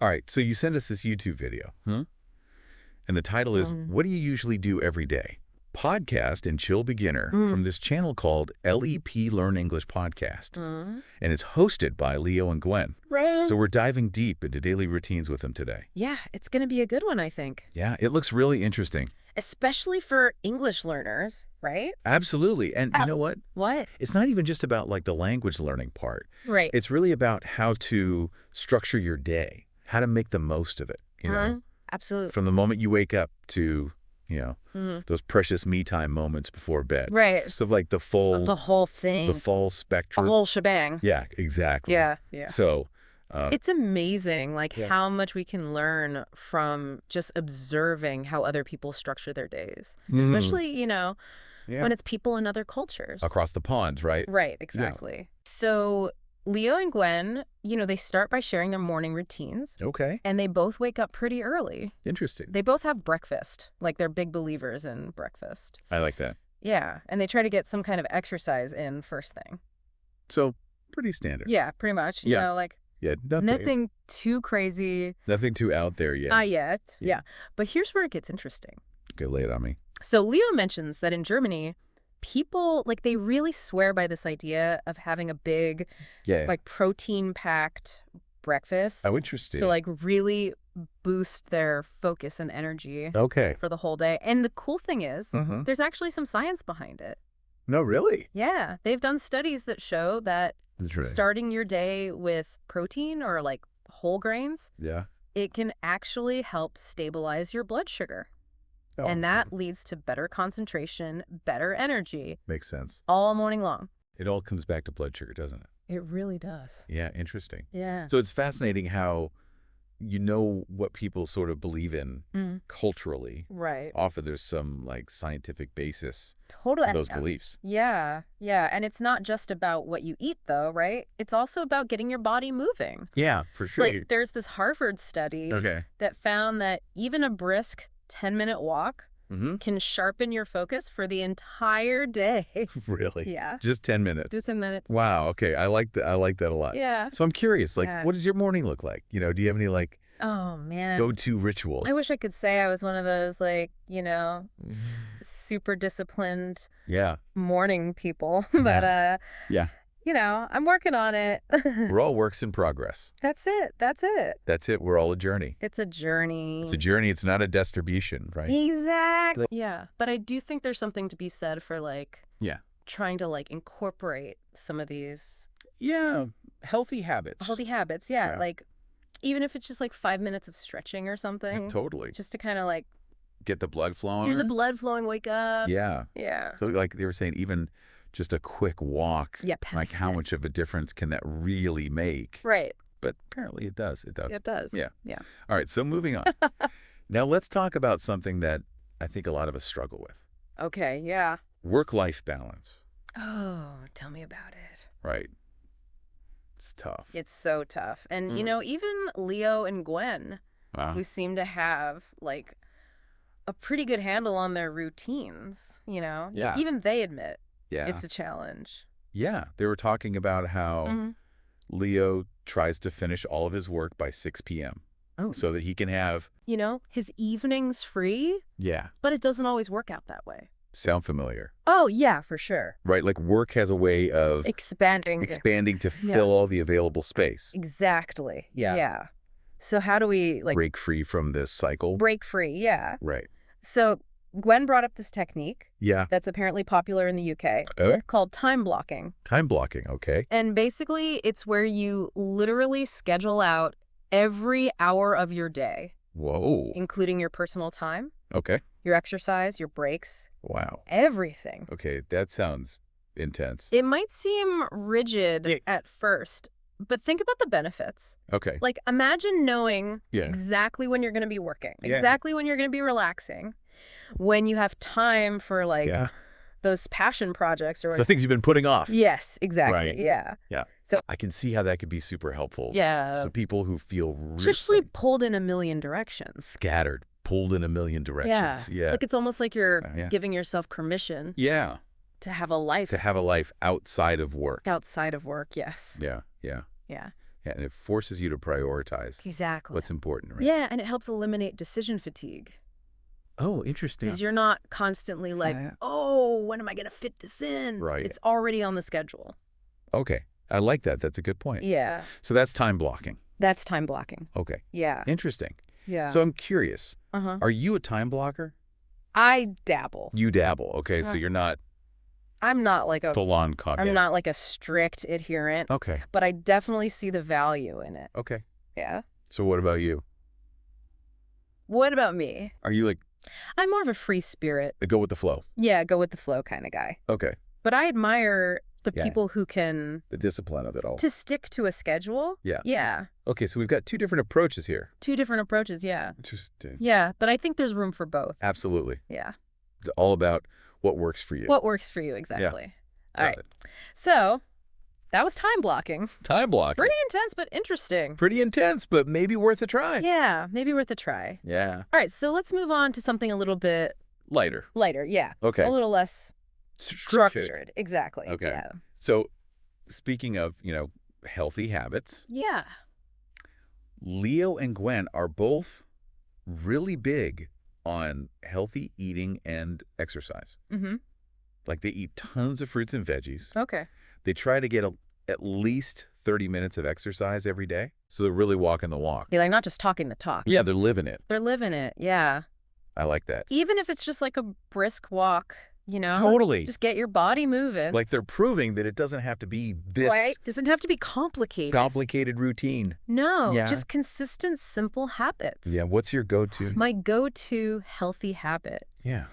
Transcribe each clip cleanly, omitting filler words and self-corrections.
All right, so you sent us this YouTube video, and the title is, What Do You Usually Do Every Day? Podcast and Chill Beginner from this channel called LEP Learn English Podcast. And it's hosted by Leo and Gwen. Right. So we're diving deep into daily routines with them today. Yeah, it's going to be a good one, I think. Yeah, it looks really interesting. Especially for English learners, right? Absolutely. And you know what? What? It's not even just about like the language learning part. Right. It's really about how to structure your day, how to make the most of it, you know? Absolutely. From the moment you wake up to, you know, those precious me time moments before bed. Right. So like the whole thing. the full spectrum. The whole shebang. Yeah, exactly. Yeah. So It's amazing, like, how much we can learn from just observing how other people structure their days. Especially, you know, when it's people in other cultures. across the pond, right? Right, exactly. So Leo and Gwen, you know, they start by sharing their morning routines. Okay. And they both wake up pretty early. Interesting. They both have breakfast. Like, they're big believers in breakfast. I like that. Yeah, and they try to get some kind of exercise in first thing. So pretty standard. Yeah, pretty much. You know, like, Yeah, nothing too crazy. Nothing too out there yet. Not yet. Yeah. Yeah. But here's where it gets interesting. Okay, lay it on me. So Leo mentions that in Germany, people, like, they really swear by this idea of having a big, like, protein-packed breakfast Oh, interesting. to, like, really boost their focus and energy Okay. for the whole day. And the cool thing is, there's actually some science behind it. No, really? Yeah. They've done studies that show that starting your day with protein or, like, whole grains, it can actually help stabilize your blood sugar. Oh, And that leads to better concentration, better energy. makes sense. All morning long. It all comes back to blood sugar, doesn't it? It really does. Yeah, interesting. Yeah. So it's fascinating how you know what people sort of believe in culturally. Right. Often there's some like scientific basis Totally. to those beliefs. Yeah. Yeah. And it's not just about what you eat, though, right? It's also about getting your body moving. Yeah, for sure. Like, there's this Harvard study that found that even a brisk 10-minute walk can sharpen your focus for the entire day. Really? Yeah. Just 10 minutes. Just 10 minutes. Wow. Okay. I like that. I like that a lot. Yeah. So I'm curious, like, what does your morning look like? You know, do you have any like Oh, man. go-to rituals? I wish I could say I was one of those, like, you know, super disciplined morning people. But, you know, I'm working on it. We're all works in progress. That's it. That's it. That's it. We're all a journey. It's a journey. It's a journey. It's not a distribution, right? Exactly. Yeah. But I do think there's something to be said for, like, trying to, like, incorporate some of these healthy habits. healthy habits. Yeah. Like, even if it's just like 5 minutes of stretching or something. Totally. Just to kind of, like, Get the blood flowing. here's the blood flowing, wake up. Yeah. Yeah. So like they were saying, even just a quick walk, like how much of a difference can that really make? Right. But apparently it does. It does. It does. Yeah. Yeah. All right. So moving on. Now let's talk about something that I think a lot of us struggle with. Okay. Yeah. Work-life balance. Oh, tell me about it. Right. It's tough. It's so tough. And, you know, even Leo and Gwen, who seem to have, like, a pretty good handle on their routines, you know? Yeah. Even they admit Yeah. it's a challenge. Yeah. They were talking about how Leo tries to finish all of his work by 6 p.m. Oh. So that he can have... You know, his evenings free, Yeah. but it doesn't always work out that way. Sound familiar? Oh, yeah, for sure. Right? Like work has a way of Expanding to fill all the available space. Exactly. Yeah. Yeah. So how do we, like, break free from this cycle? break free? Yeah. Right. So Gwen brought up this technique Yeah. that's apparently popular in the UK Okay. called time blocking. Time blocking. Okay. And basically, it's where you literally schedule out every hour of your day, Whoa. including your personal time, Okay. your exercise, your breaks, Wow. everything. Okay. That sounds intense. It might seem rigid at first, but think about the benefits. Okay. Like, imagine knowing Yeah. exactly when you're going to be working, Yeah. exactly when you're going to be relaxing, when you have time for, like, those passion projects or So things you've been putting off. Yes, exactly. Right. Yeah. Yeah. So I can see how that could be super helpful. Yeah. So people who feel Especially pulled in a million directions. scattered, pulled in a million directions. Yeah. Like, it's almost like you're Yeah. giving yourself permission Yeah. to have a life. To have a life outside of work. Outside of work, yes. Yeah. Yeah. Yeah. Yeah, and it forces you to prioritize Exactly. what's important, right? Yeah, and it helps eliminate decision fatigue. Oh, interesting. Because you're not constantly like, oh, when am I going to fit this in? Right. It's already on the schedule. Okay. I like that. That's a good point. Yeah. So that's time blocking. That's time blocking. Okay. Yeah. Interesting. Yeah. So I'm curious. Uh-huh. Are you a time blocker? I dabble. You dabble. Okay, so you're not I'm not like a full-on cognitive. I'm not like a strict adherent. Okay. But I definitely see the value in it. Okay. Yeah. So what about you? What about me? Are you like I'm more of a free spirit. a go with the flow? Yeah, go with the flow kind of guy. Okay. But I admire the Yeah. people who can The discipline of it all. to stick to a schedule. Yeah. Yeah. Okay, so we've got two different approaches here. Two different approaches, yeah. Interesting. Yeah, but I think there's room for both. Absolutely. Yeah. It's all about what works for you. What works for you, exactly. All Got right. it. So that was time blocking. Time blocking. Pretty intense, but interesting. Pretty intense, but maybe worth a try. Yeah, maybe worth a try. Yeah. All right, so let's move on to something a little bit Lighter. lighter. Yeah. Okay. A little less structured. Exactly. Okay. Yeah. So speaking of, healthy habits, Yeah. Leo and Gwen are both really big on healthy eating and exercise. Mm-hmm. Like they eat tons of fruits and veggies. Okay. They try to get at least 30 minutes of exercise every day. So they're really walking the walk. They're like not just talking the talk. Yeah, they're living it. They're living it. Yeah. I like that. Even if it's just like a brisk walk, Totally. Just get your body moving. Like they're proving that it doesn't have to be this Right? Doesn't have to be complicated. complicated routine. No, Yeah. just consistent, simple habits. Yeah, what's your go-to? My go-to healthy habit. Yeah.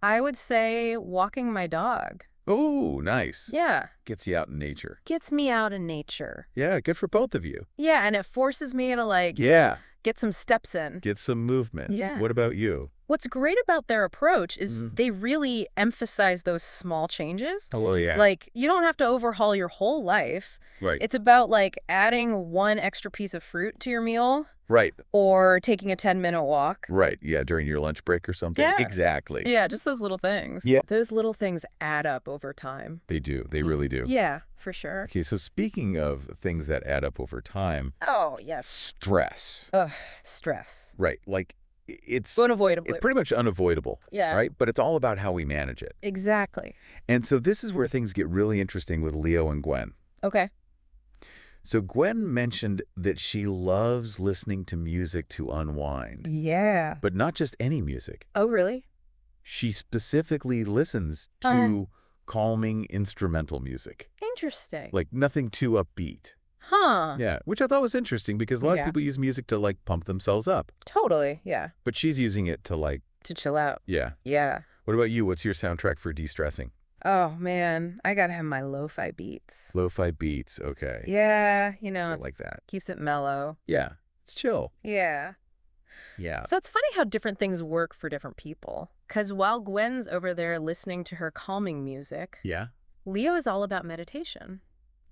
I would say walking my dog. Oh, nice. Yeah. Gets you out in nature. Gets me out in nature. Yeah, good for both of you. Yeah, and it forces me to Yeah. get some steps in. Get some movements. Yeah. What about you? What's great about their approach is they really emphasize those small changes. Oh, yeah. Like, you don't have to overhaul your whole life. Right. It's about, adding one extra piece of fruit to your meal Right. or taking a 10-minute walk. Right. Yeah, during your lunch break or something. Yeah. Exactly. Yeah, just those little things. Yeah. Those little things add up over time. They do. They really do. Yeah, for sure. Okay, so speaking of things that add up over time, Oh, yes. stress. Ugh, stress. Right. Like it's Unavoidably. pretty much unavoidable. Yeah. Right? But it's all about how we manage it. Exactly. And so this is where things get really interesting with Leo and Gwen. Okay. So Gwen mentioned that she loves listening to music to unwind, Yeah. but not just any music. Oh, really? She specifically listens to calming instrumental music, Interesting. like nothing too upbeat. Huh. Yeah, which I thought was interesting because a lot of Yeah. people use music to pump themselves up, Totally. Yeah. but she's using it to To chill out. yeah. Yeah. What about you? What's your soundtrack for de-stressing? Oh, man. I gotta have my lo-fi beats. Lo-fi beats, okay. Yeah. I It like that. keeps it mellow. Yeah, it's chill. Yeah. Yeah. So it's funny how different things work for different people. Because while Gwen's over there listening to her calming music, Yeah. Leo is all about meditation.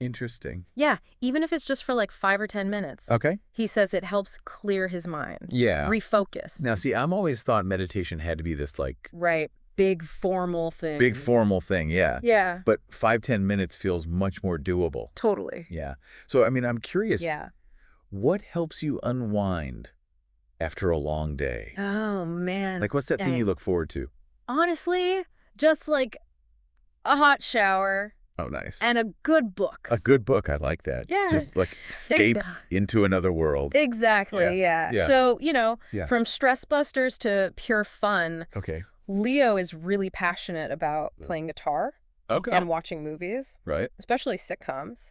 Interesting. Yeah, even if it's just for 5 or 10 minutes. Okay. He says it helps clear his mind. Yeah. Refocus. Now, see, I'm always thought meditation had to be this Right. Big formal thing. big formal thing, yeah. Yeah. But 5-10 minutes feels much more doable. Totally. Yeah. So, I mean, I'm curious. Yeah. What helps you unwind after a long day? Oh, man. What's that thing you look forward to? Honestly, just a hot shower Oh, nice. and a good book. A good book. I like that. Yeah. Just escape into another world. Exactly, yeah. So, Yeah. from stress busters to pure fun, Okay. Leo is really passionate about playing guitar Okay. and watching movies, Right. especially sitcoms.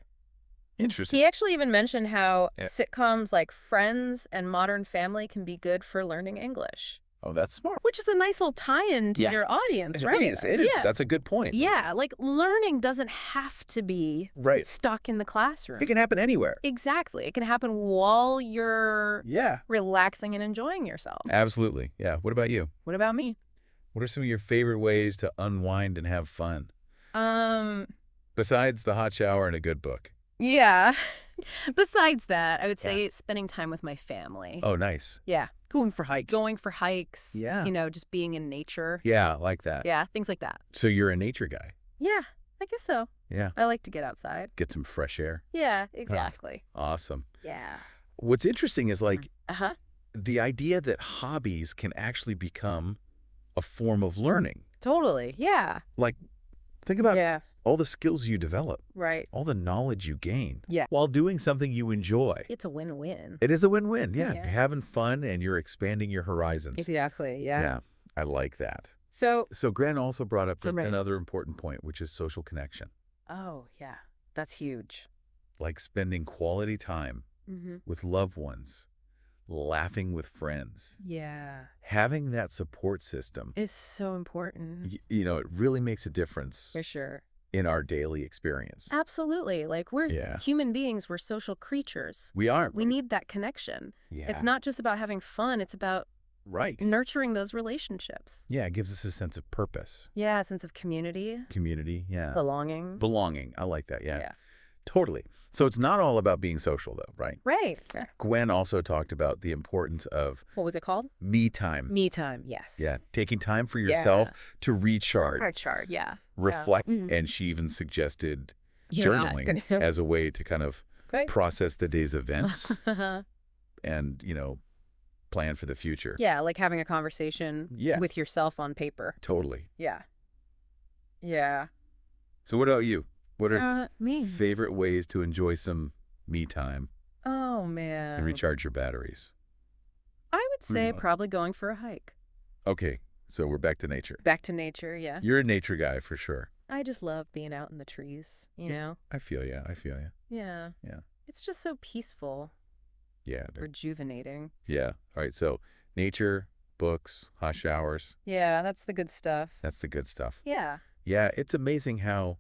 Interesting. He actually even mentioned how Yeah. sitcoms like Friends and Modern Family can be good for learning English, Oh, that's smart. which is a nice little tie-in to Yeah. your audience, It right? is. It is. Yeah. That's a good point. Yeah, learning doesn't have to be Right. stuck in the classroom. It can happen anywhere. Exactly. It can happen while you're Yeah. relaxing and enjoying yourself. Absolutely. Yeah. What about you? What about me? What are some of your favorite ways to unwind and have fun? Besides the hot shower and a good book. Yeah. Besides that, I would say spending time with my family. Oh, nice. Yeah. Going for hikes. Going for hikes. Yeah. Just being in nature. Yeah, like that. Yeah, things like that. So you're a nature guy. Yeah. I guess so. Yeah. I like to get outside. Get some fresh air. Yeah, exactly. Awesome. Yeah. What's interesting is like Uh-huh. the idea that hobbies can actually become a form of learning. Totally. Yeah. Like, think about Yeah. all the skills you develop, Right. all the knowledge you gain Yeah. while doing something you enjoy. It's a win-win. It is a win-win. Yeah. Yeah. You're having fun and you're expanding your horizons. Exactly. Yeah. Yeah. I like that. So, Gran also brought up Right. another important point, which is social connection. oh, yeah. That's huge. Like spending quality time Mm-hmm. with loved ones, laughing with friends, Yeah. having that support system. It's so important. It really makes a difference For sure. in our daily experience. Absolutely. Like, we're Yeah. human beings. We're social creatures. We are. We need that connection. Yeah. It's not just about having fun. It's about right. nurturing those relationships. Yeah, it gives us a sense of purpose. Yeah, a sense of community, Community, yeah. belonging. Belonging. I like that, yeah. Yeah. Totally. So it's not all about being social, though, right? Right. Gwen also talked about the importance of What was it called? me time. Me time, yes. Yeah, taking time for yourself to recharge, Recharge, yeah. reflect, Mhm. and she even suggested Yeah. journaling as a way to kind of Right. process the day's events and, plan for the future. Yeah, like having a conversation Yeah. with yourself on paper. Totally. Yeah. Yeah. So what about you? What are Me. favorite ways to enjoy some me time Oh, and man. recharge your batteries? I would say Mhm. probably going for a hike. Okay, so we're back to nature. Back to nature, yeah. You're a nature guy for sure. I just love being out in the trees, you know? I feel you. Yeah. Yeah. It's just so peaceful, Yeah. rejuvenating. Yeah. All right, so nature, books, hot showers, Yeah, that's the good stuff. that's the good stuff. Yeah. Yeah, it's amazing how,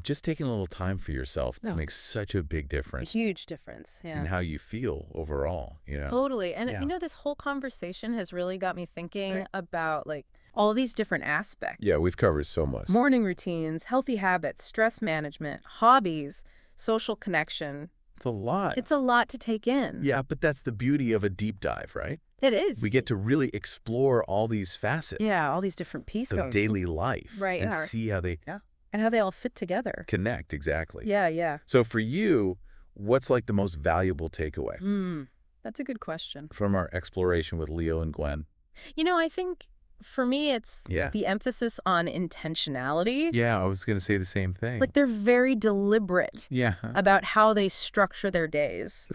just taking a little time for yourself No. makes such a big A difference huge difference. in Yeah. how you feel overall, Totally. And, Yeah. this whole conversation has really got me thinking about, like, all these different aspects. Yeah, we've covered so much. Morning routines, healthy habits, stress management, hobbies, social connection. It's a lot. It's a lot to take in. Yeah, but that's the beauty of a deep dive, right? It is. We get to really explore all these facets Yeah, all these different pieces. of daily life Right, and yeah. see how they And how they all fit together. connect exactly. Yeah, yeah. So for you, what's like the most valuable takeaway That's a good question. from our exploration with Leo and Gwen? I think for me, it's Yeah. the emphasis on intentionality. Yeah, I was going to say the same thing. Like, they're very deliberate yeah. about how they structure their days.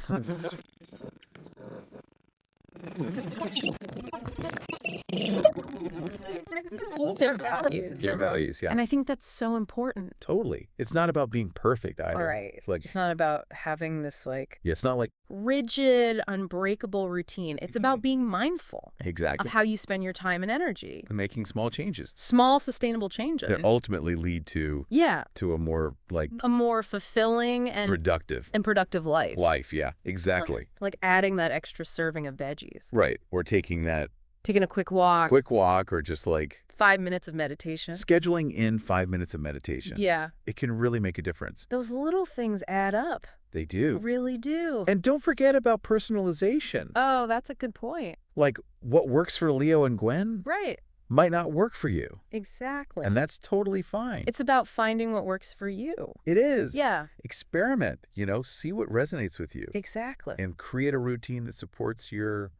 Their values. Your values, yeah. And I think that's so important. Totally. It's not about being perfect either. All right. Like, It's not about having this, like, yeah, it's not like rigid, unbreakable routine. It's about being mindful of exactly how you spend your time and energy. making small changes Small, sustainable changes. that ultimately lead to Yeah. a more like A more fulfilling and productive life. life. Yeah, exactly. Like adding that extra serving of veggies. Right. Or taking that Taking a quick walk. quick walk or just like 5 minutes of meditation. scheduling in 5 minutes of meditation. Yeah. It can really make a difference. Those little things add up. They do. Really do. And don't forget about personalization. Oh, that's a good point. Like what works for Leo and Gwen Right. might not work for you. Exactly. And that's totally fine. It's about finding what works for you. It is. Yeah. Experiment, see what resonates with you Exactly. and create a routine that supports your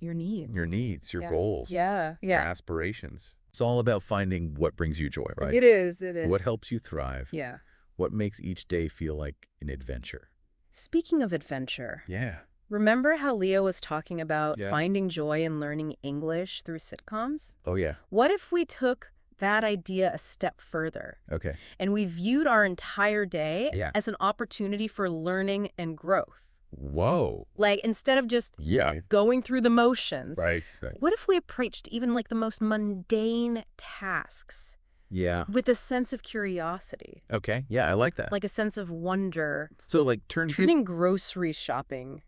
needs. your Yeah. goals, Yeah. your aspirations. It's all about finding what brings you joy, right? It is. It is. What helps you thrive? Yeah. What makes each day feel like an adventure? Speaking of adventure, Yeah. remember how Leo was talking about Yeah. finding joy in learning English through sitcoms? Oh, yeah. What if we took that idea a step further Okay. and we viewed our entire day Yeah. as an opportunity for learning and growth? Whoa. Like, instead of just Yeah. going through the motions, Right. what if we approached even like the most mundane tasks Yeah. with a sense of curiosity, Okay. Yeah, I like that. like a sense of wonder, So, like, turning grocery shopping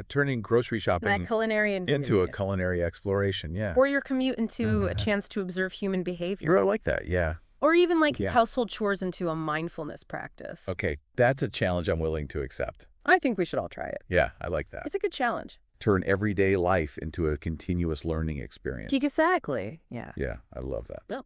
turning grocery shopping culinary into a culinary exploration. Yeah. or your commute into a chance to observe human behavior, I like that. Yeah. or even like Yeah. household chores into a mindfulness practice. Okay. That's a challenge I'm willing to accept. I think we should all try it. Yeah, I like that. It's a good challenge. Turn everyday life into a continuous learning experience. Exactly. Yeah. Yeah, I love that. Yep.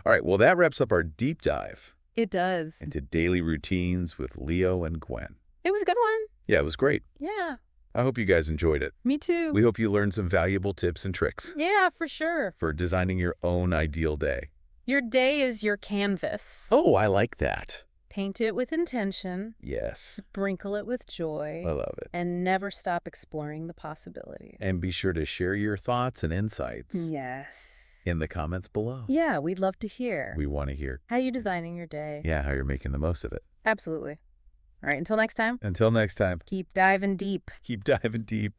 All right, well, that wraps up our deep dive It does. into daily routines with Leo and Gwen. It was a good one. Yeah, it was great. Yeah. I hope you guys enjoyed it. Me too. We hope you learned some valuable tips and tricks Yeah, for sure. for designing your own ideal day. Your day is your canvas. Oh, I like that. Paint it with intention. Yes, Sprinkle it with joy. I love it. And never stop exploring the possibilities. And be sure to share your thoughts and insights Yes. in the comments below. Yeah, we'd love to hear. We want to hear, How you designing your day? yeah, how you're making the most of it. Absolutely. All right, until next time, Until next time, keep diving deep. keep diving deep.